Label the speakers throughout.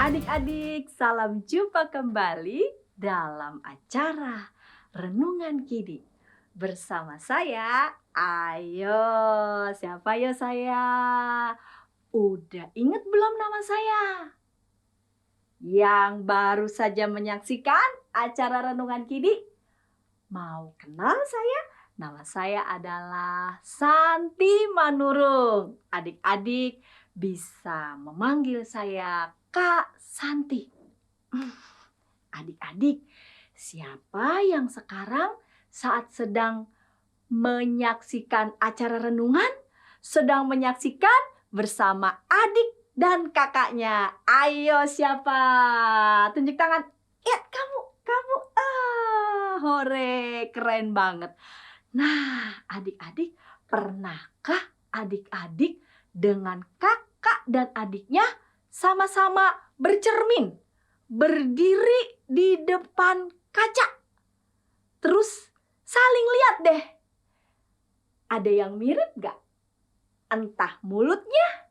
Speaker 1: Adik-adik, salam jumpa kembali dalam acara Renungan Kidi. Bersama saya, ayo, siapa ya saya? Udah inget belum nama saya? Yang baru saja menyaksikan acara Renungan Kidi? Mau kenal saya? Nama saya adalah Santi Manurung. Adik-adik bisa memanggil saya Kak Santi. Adik-adik, siapa yang sekarang saat sedang menyaksikan acara renungan, sedang menyaksikan bersama adik dan kakaknya? Ayo siapa? Tunjuk tangan. Ya, kamu. Hore, keren banget. Nah, adik-adik, pernahkah adik-adik dengan kakak dan adiknya sama-sama bercermin, berdiri di depan kaca, terus saling lihat deh? Ada yang mirip gak? Entah mulutnya,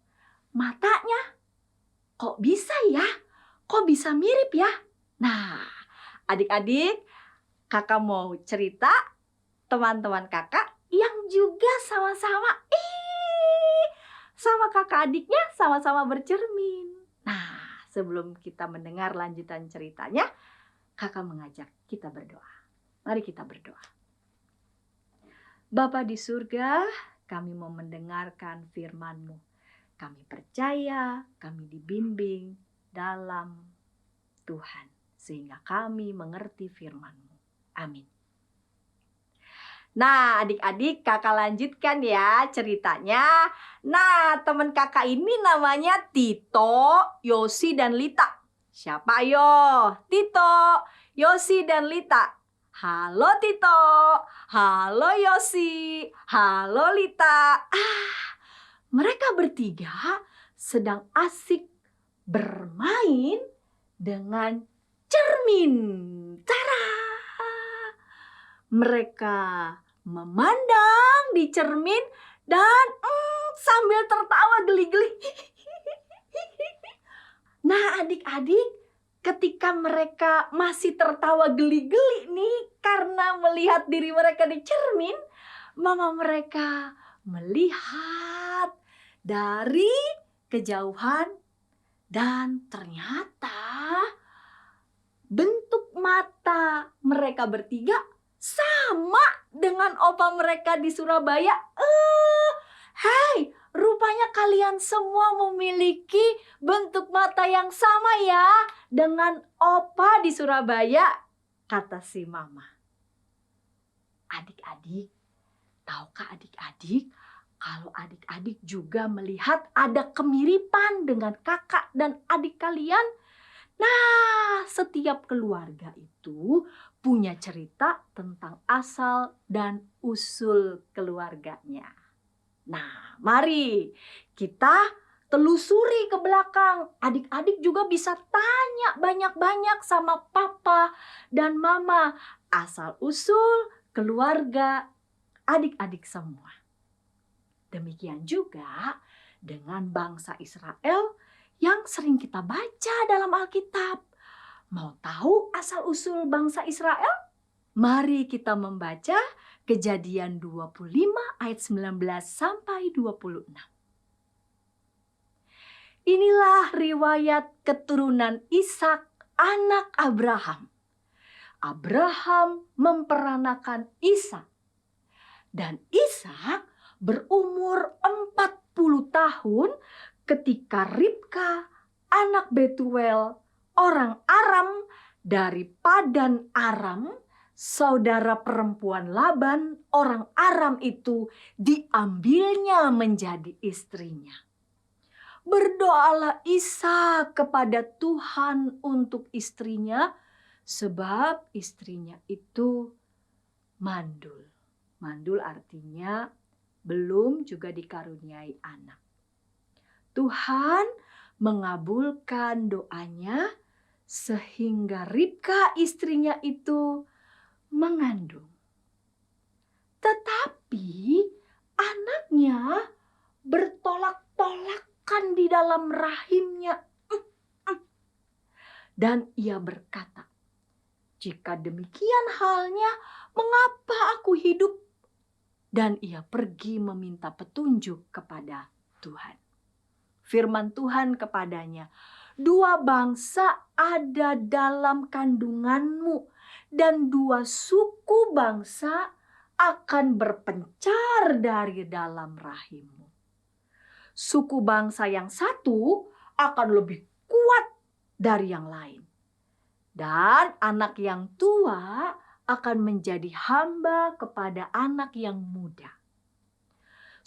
Speaker 1: matanya. Kok bisa ya? Kok bisa mirip ya? Nah, adik-adik, kakak mau cerita teman-teman kakak yang juga sama-sama sama kakak adiknya sama-sama bercermin. Nah, sebelum kita mendengar lanjutan ceritanya, kakak mengajak kita berdoa. Mari kita berdoa. Bapa di surga, kami mau mendengarkan firman-Mu. Kami percaya, kami dibimbing dalam Tuhan, sehingga kami mengerti firman-Mu. Amin. Nah, adik-adik, kakak lanjutkan ya ceritanya. Nah, teman kakak ini namanya Tito, Yosi, dan Lita. Siapa ayo? Tito, Yosi, dan Lita. Halo Tito, halo Yosi, halo Lita. Mereka bertiga sedang asik bermain dengan cermin. Tara! Mereka memandang di cermin dan sambil tertawa geli-geli. Nah, adik-adik, ketika mereka masih tertawa geli-geli nih karena melihat diri mereka di cermin, mama mereka melihat dari kejauhan dan ternyata bentuk mata mereka bertiga sama dengan opa mereka di Surabaya. Hei, rupanya kalian semua memiliki bentuk mata yang sama ya dengan opa di Surabaya, kata si mama. Adik-adik, tahukah adik-adik kalau adik-adik juga melihat ada kemiripan dengan kakak dan adik kalian? Nah, setiap keluarga itu punya cerita tentang asal dan usul keluarganya. Nah, mari kita telusuri ke belakang. Adik-adik juga bisa tanya banyak-banyak sama papa dan mama asal usul keluarga adik-adik semua. Demikian juga dengan bangsa Israel yang sering kita baca dalam Alkitab. Mau tahu asal-usul bangsa Israel? Mari kita membaca Kejadian 25 ayat 19 sampai 26. Inilah riwayat keturunan Ishak, anak Abraham. Abraham memperanakan Ishak. Dan Ishak berumur 40 tahun ketika Ribka, anak Betuel, orang Aram dari Padan Aram, saudara perempuan Laban, orang Aram itu diambilnya menjadi istrinya. Berdoalah Ishak kepada Tuhan untuk istrinya, sebab istrinya itu mandul. Mandul artinya belum juga dikaruniai anak. Tuhan mengabulkan doanya sehingga Ribka istrinya itu mengandung. Tetapi anaknya bertolak-tolakan di dalam rahimnya. Dan ia berkata, "Jika demikian halnya, mengapa aku hidup?" Dan ia pergi meminta petunjuk kepada Tuhan. Firman Tuhan kepadanya, "Dua bangsa ada dalam kandunganmu, dan dua suku bangsa akan berpencar dari dalam rahimmu. Suku bangsa yang satu akan lebih kuat dari yang lain. Dan anak yang tua akan menjadi hamba kepada anak yang muda."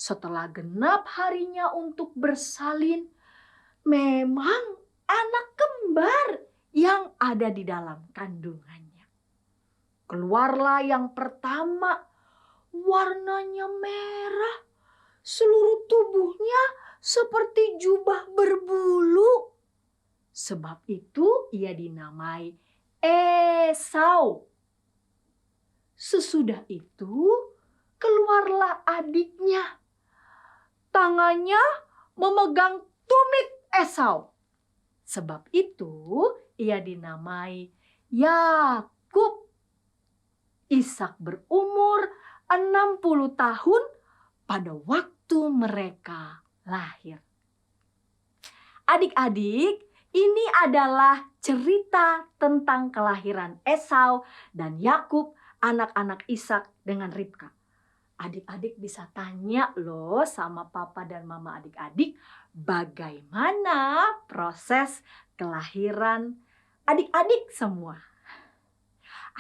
Speaker 1: Setelah genap harinya untuk bersalin, memang anak kembar yang ada di dalam kandungannya. Keluarlah yang pertama, warnanya merah, seluruh tubuhnya seperti jubah berbulu. Sebab itu ia dinamai Esau. Sesudah itu keluarlah adiknya. Tangannya memegang tumit Esau. Sebab itu ia dinamai Yakub. Ishak berumur 60 tahun pada waktu mereka lahir. Adik-adik, ini adalah cerita tentang kelahiran Esau dan Yakub, anak-anak Ishak dengan Ribka. Adik-adik bisa tanya loh sama papa dan mama adik-adik, bagaimana proses kelahiran adik-adik semua.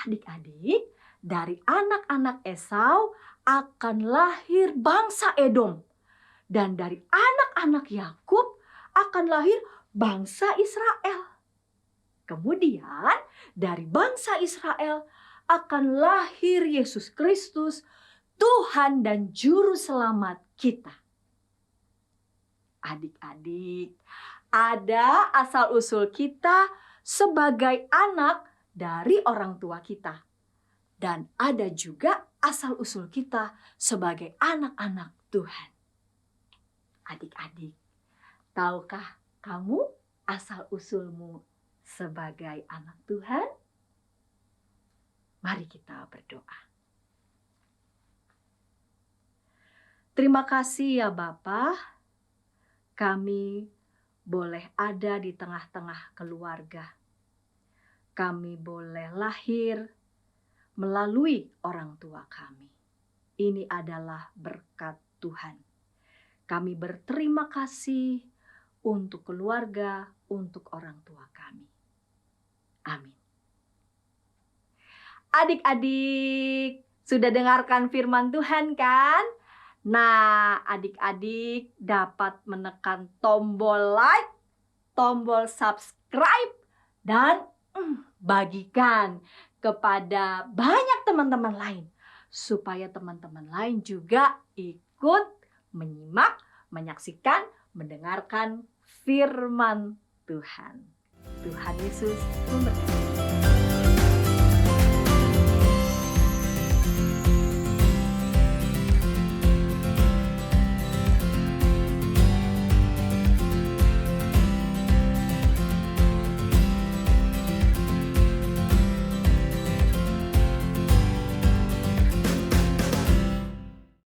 Speaker 1: Adik-adik, dari anak-anak Esau akan lahir bangsa Edom. Dan dari anak-anak Yakub akan lahir bangsa Israel. Kemudian dari bangsa Israel akan lahir Yesus Kristus, Tuhan dan Juru Selamat kita. Adik-adik, ada asal-usul kita sebagai anak dari orang tua kita. Dan ada juga asal-usul kita sebagai anak-anak Tuhan. Adik-adik, tahukah kamu asal-usulmu sebagai anak Tuhan? Mari kita berdoa. Terima kasih ya Bapa, kami boleh ada di tengah-tengah keluarga. Kami boleh lahir melalui orang tua kami. Ini adalah berkat Tuhan. Kami berterima kasih untuk keluarga, untuk orang tua kami. Amin. Adik-adik, sudah dengarkan firman Tuhan kan? Nah, adik-adik dapat menekan tombol like, tombol subscribe, dan bagikan kepada banyak teman-teman lain. Supaya teman-teman lain juga ikut menyimak, menyaksikan, mendengarkan firman Tuhan. Tuhan Yesus memberkati.